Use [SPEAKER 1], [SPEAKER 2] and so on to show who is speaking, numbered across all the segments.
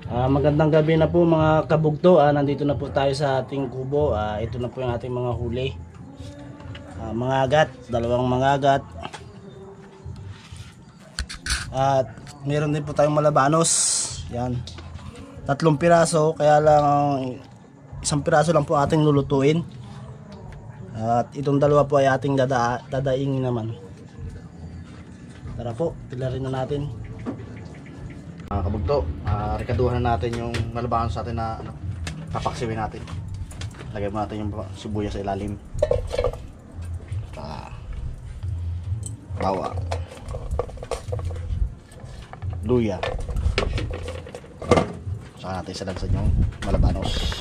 [SPEAKER 1] Magandang gabi na po mga kabugto. Nandito na po tayo sa ating kubo. Ito na po yung ating mga huli. Mga agat, dalawang mga agat. At meron din po tayong malabanos. Yan. 3 piraso, kaya lang 1 piraso lang po ating lulutuin. At itong dalawa po ay ating dadaingin naman. Tara po, pilarin na natin. Mga kabugto, rekaduhan na natin yung malabanos sa atin na papaksiwin natin. Lagay mo natin yung sibuyas sa ilalim. Bawang, luya, saka natin salansan yung malabanos.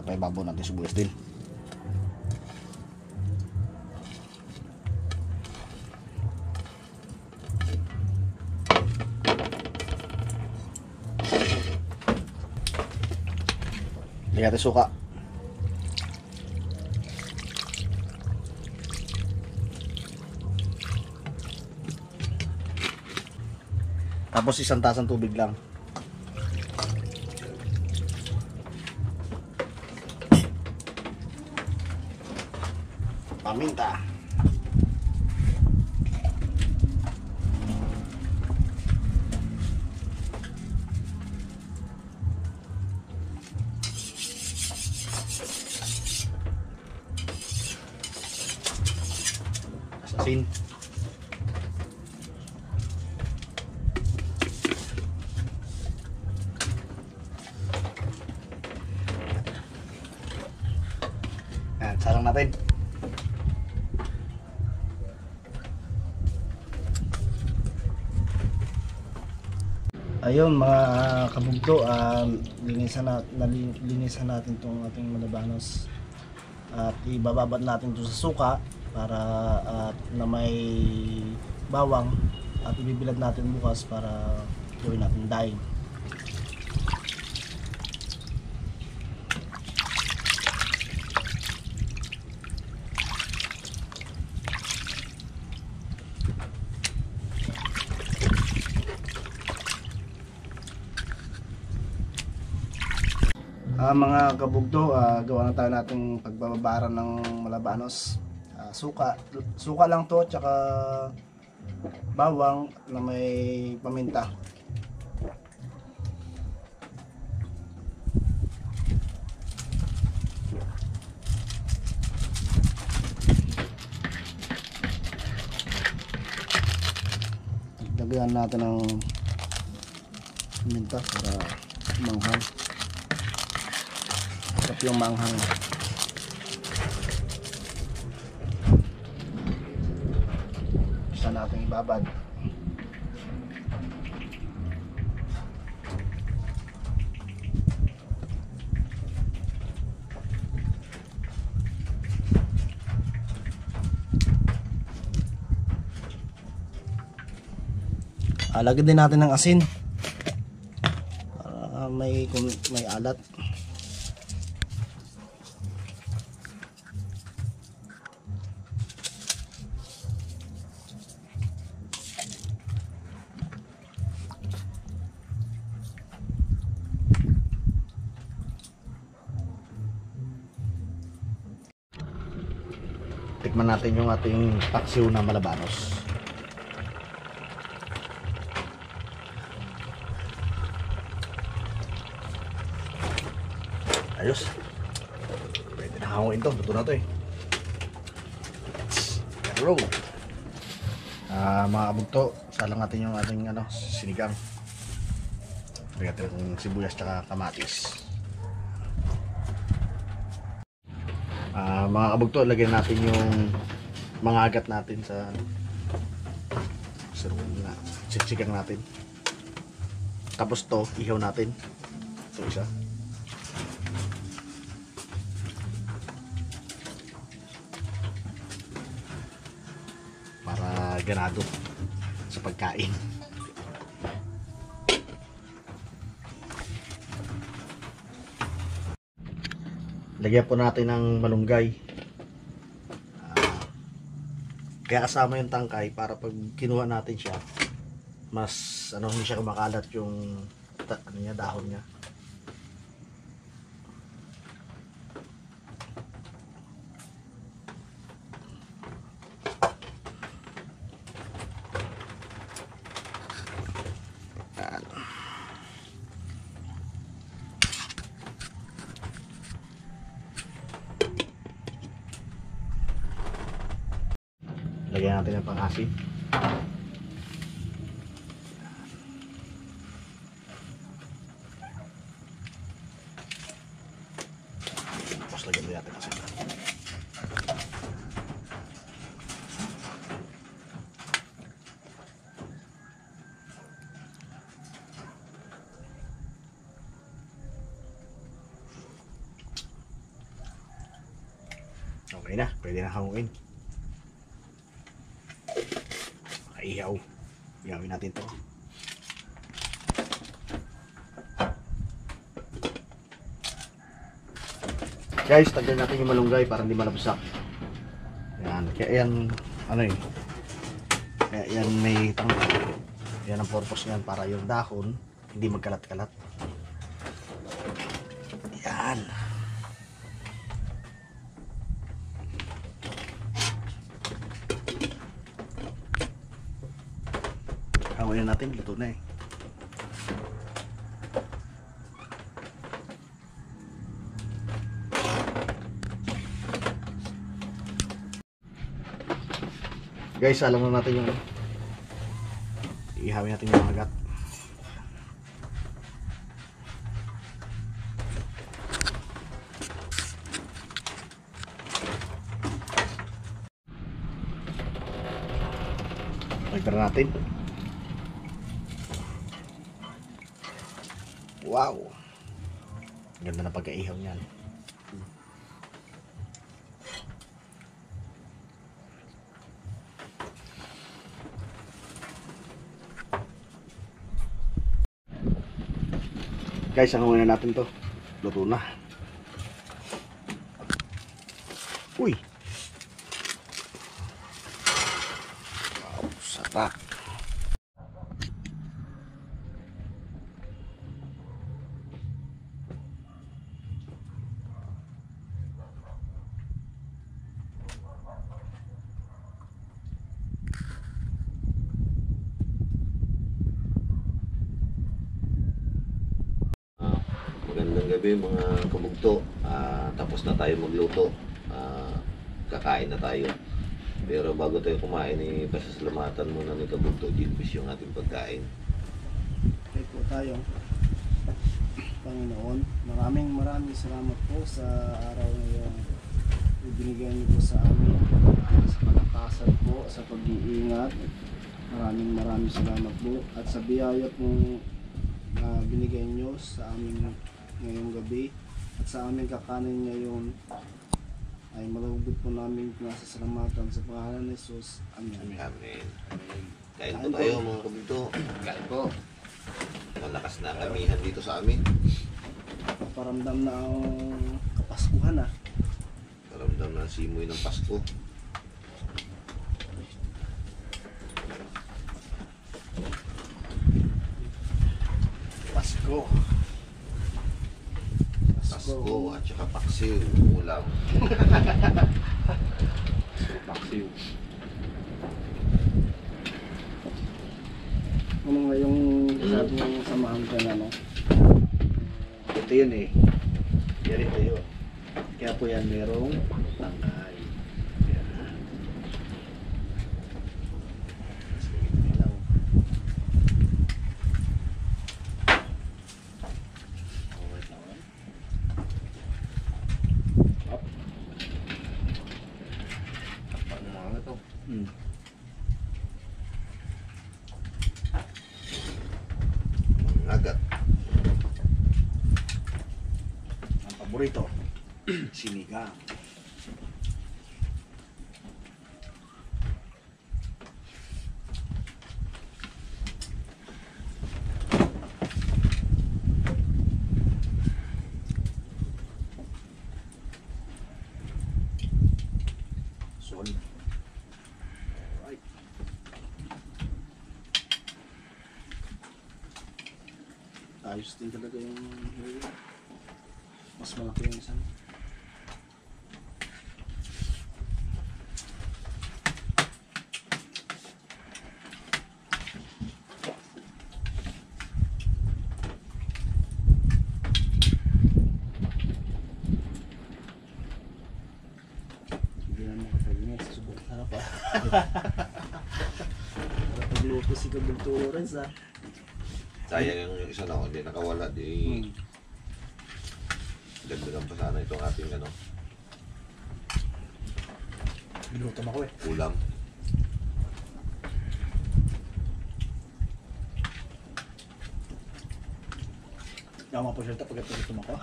[SPEAKER 1] Paibabaw natin sibuyas din. Lagyan natin suka. Tapos 1 tasang tubig lang. Paminta. Asin. Sarang natin. Ayun mga kabugto, linisan natin itong ating malabanos at ibababad natin ito sa suka para na may bawang at ibibilad natin bukas para gawin natin daing. Mga kabugto, gawa na tayo nating pagbababaran ng malabanos. Suka lang to, tsaka bawang na may paminta. Lagyan natin ng paminta para manghang. Sarap yung manghang. Isa natin ibabad. Lagyan din natin ng asin para may alat. Tikman natin yung ating paksiw na malabanos. Ayos. Pwede na hanguin to. Luto na to eh. Pero mga kabugto, salang natin yung ating sinigang. Lagyan natin yung sibuyas tsaka kamatis. Mga kabugto, lagyan natin yung mga agat natin sa siksikan natin.
[SPEAKER 2] Tapos to, ihaw natin. So isa. Para ganado sa pagkain. Lagyan po natin ng malunggay. Kaya kasama yung tangkay para pag kinuha natin siya, mas ano, hindi siya kumakalat yung ano niya, dahon niya. Lagyan natin ng pang-asin. Tapos lagyan din natin asin. Okay na, pwede na hanguin. Ihaw. Ihawin natin to. Guys, tanggalin natin yung malunggay para hindi malabsak. Yan. Kaya yan, ano yun. Kaya yan may tanggal. Yan ang purpose niyan, para yung dahon hindi magkalat-kalat. Yan. Hawain natin, luto na eh. Guys, alam na natin yung ihawin natin yung agat. Lagyan natin. Wow! Ganda na pagka-ihaw niyan. Guys, hanguin na natin to. Luto na. Uy! Wow, sarap!
[SPEAKER 3] Magandang gabi mga kabugto. Tapos na tayo magluto. Kakain na tayo. Pero bago tayo kumain, pasasalamatan muna ni Kabugto Gilbis yung ating pagkain.
[SPEAKER 1] Okay po tayo. Panginoon, maraming salamat po sa araw na yung ibinigay niyo po sa amin, sa palakasan po, sa pag-iingat. Maraming salamat po at sa biyaya po na binigay niyo sa amin ngayong gabi at sa aming kakanin ngayon ay malugod po namin pinasasalamatan sa pangalan ni Jesus. Amen.
[SPEAKER 3] Amen. Kain po tayo mga kabugto. Kain po. Malakas na kamihan dito sa amin.
[SPEAKER 1] Paramdam na ang Kapaskuhan ah.
[SPEAKER 3] Paramdam na simoy ng Pasko.
[SPEAKER 1] Pasko.
[SPEAKER 3] Pasko at saka paksiw. Ulam. Paksiw.
[SPEAKER 1] Ano nga yung sabi ng samahan ka na, no?
[SPEAKER 2] Ito yun eh. Yan ito yun. Kaya po yan merong tangkay. Yan.
[SPEAKER 3] Agat.
[SPEAKER 2] paborito. Sinigang. Solid. Alright.
[SPEAKER 1] Ayos din talaga yung mas malaki yung isang. Hindi na makapag-ingat. Subok na pa. Para pagluto si Kabulturan sa.
[SPEAKER 3] Sayang yung isa na, hindi nakawala, di dagdagan pa sana itong ating ano,
[SPEAKER 2] Binutom ako eh.
[SPEAKER 3] ulam.
[SPEAKER 2] Hindi ako mapasyalta pag binutom ako.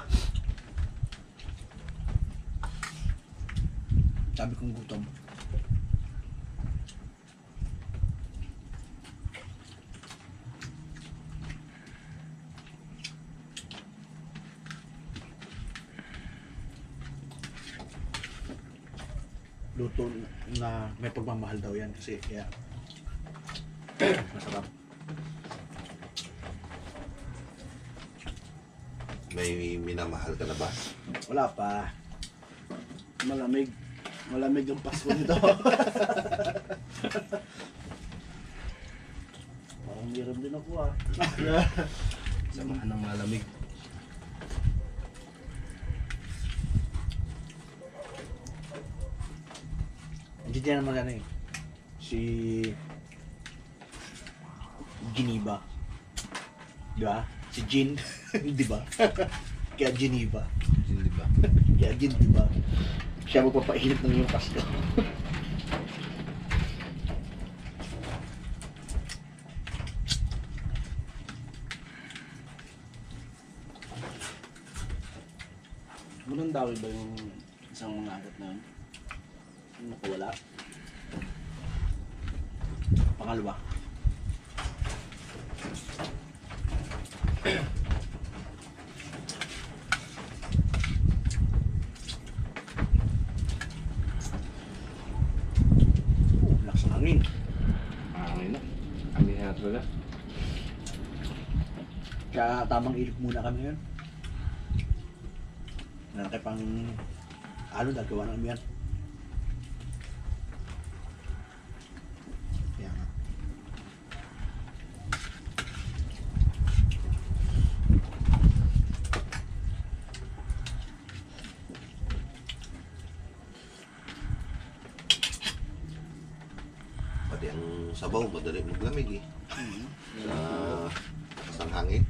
[SPEAKER 2] Sabi kong gutom. Luto na may pagmamahal daw yan kasi kaya masarap.
[SPEAKER 3] May minamahal ka na ba?
[SPEAKER 2] Wala pa.
[SPEAKER 1] Malamig. Malamig yung Pasko nito. Parang meron din ako ah. Samahan ng malamig.
[SPEAKER 2] Hindi din naman ano eh. Si Geneva. Di ba? Si Jean. Di ba? Kaya Geneva.
[SPEAKER 3] Hindi ba?
[SPEAKER 2] Kaya Jean, di ba? Siya magpapainit ng yung Pasko.
[SPEAKER 1] Munang dawi ba yung isang mga agat na yun? Yung nakawala?
[SPEAKER 2] Pangalawa. Lakas ng hangin.
[SPEAKER 3] Hangin na. Hangin na talaga.
[SPEAKER 2] Kaya tamang ilip muna kami ngayon. Nalaki pang dahil gawa namin yan. Kaya nga.
[SPEAKER 3] Pati ang sabaw, madali maglamig eh. Sa taas ng hangin.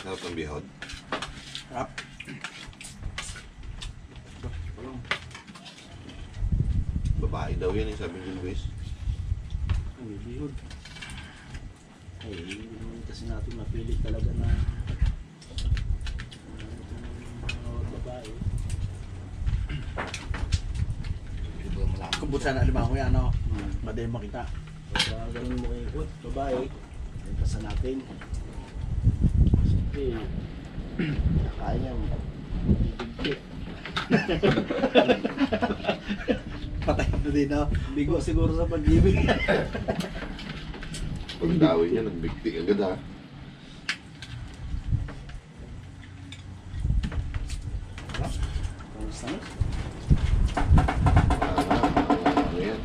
[SPEAKER 3] Sarap ang bihod.
[SPEAKER 2] Harap.
[SPEAKER 3] Babae daw yan eh, sabi ni Luis.
[SPEAKER 1] Ang bihod. Ay, hindi naman kasi natin napili talaga na babae.
[SPEAKER 2] Kumbut sana alimango yan, no? Madali makita.
[SPEAKER 1] Pagka ganun mo kayo, babae, ay pasa natin. Siyempre, kaya niya, bibigit.
[SPEAKER 2] Patay na din, no?
[SPEAKER 1] Bigo siguro sa pag-ibig.
[SPEAKER 3] Pagdawin niya, nagbigti agad ha.
[SPEAKER 1] Kamusta na?
[SPEAKER 3] Ano yan?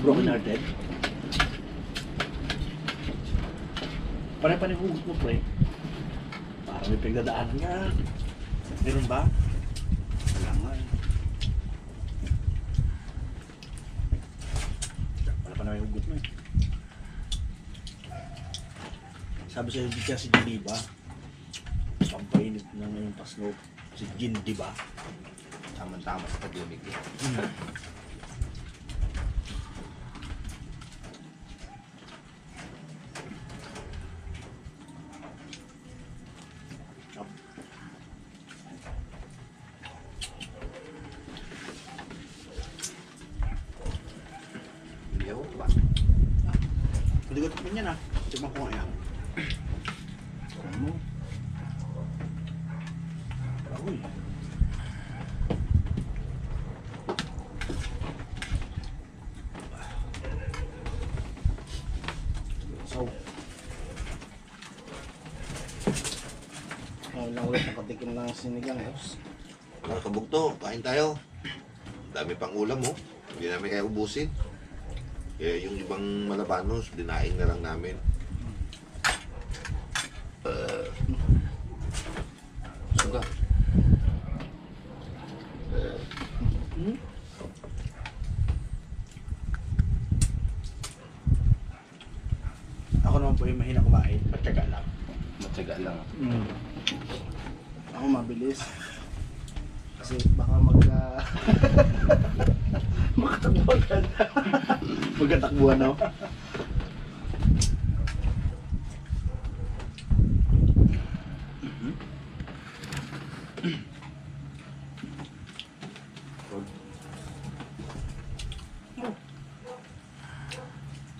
[SPEAKER 2] Broken hearted. Pare-pare hugot mo, pre. Parang may pagdadaanan nga. Meron ba?
[SPEAKER 1] Wala nga eh.
[SPEAKER 2] Wala pa na may hugot mo eh. Sabi sa'yo, hindi kasi di ba? Pampainit na ngayong Pasko. Si Gin, di ba?
[SPEAKER 3] Tama-tama sa taglamig eh. Hindi ako ba?
[SPEAKER 2] Hindi ko tikman yan ah. Tikman ko nga yan.
[SPEAKER 1] Ano?
[SPEAKER 2] Uy. So,
[SPEAKER 1] Ngayon lang ulit nakatikim ng sinigang.
[SPEAKER 3] Mga kabugto, kain tayo. Ang dami pang ulam oh. Hindi namin kaya ubusin. Kaya yung ibang malabanos, dinain na lang namin. Suga.
[SPEAKER 2] ako naman po yung mahina kumain. Patyaga lang.
[SPEAKER 3] Matyaga lang.
[SPEAKER 1] Ako mabilis. Kasi baka mag...
[SPEAKER 2] Makatakbuhan. Magkatakbuhan ako.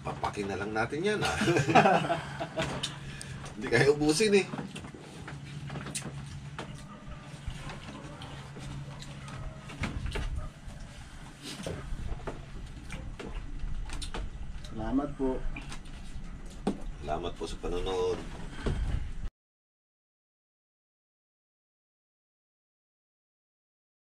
[SPEAKER 3] Papakin na lang natin yan ah. Hindi kaya ubusin eh.
[SPEAKER 1] Salamat po.
[SPEAKER 3] Salamat po sa panonood.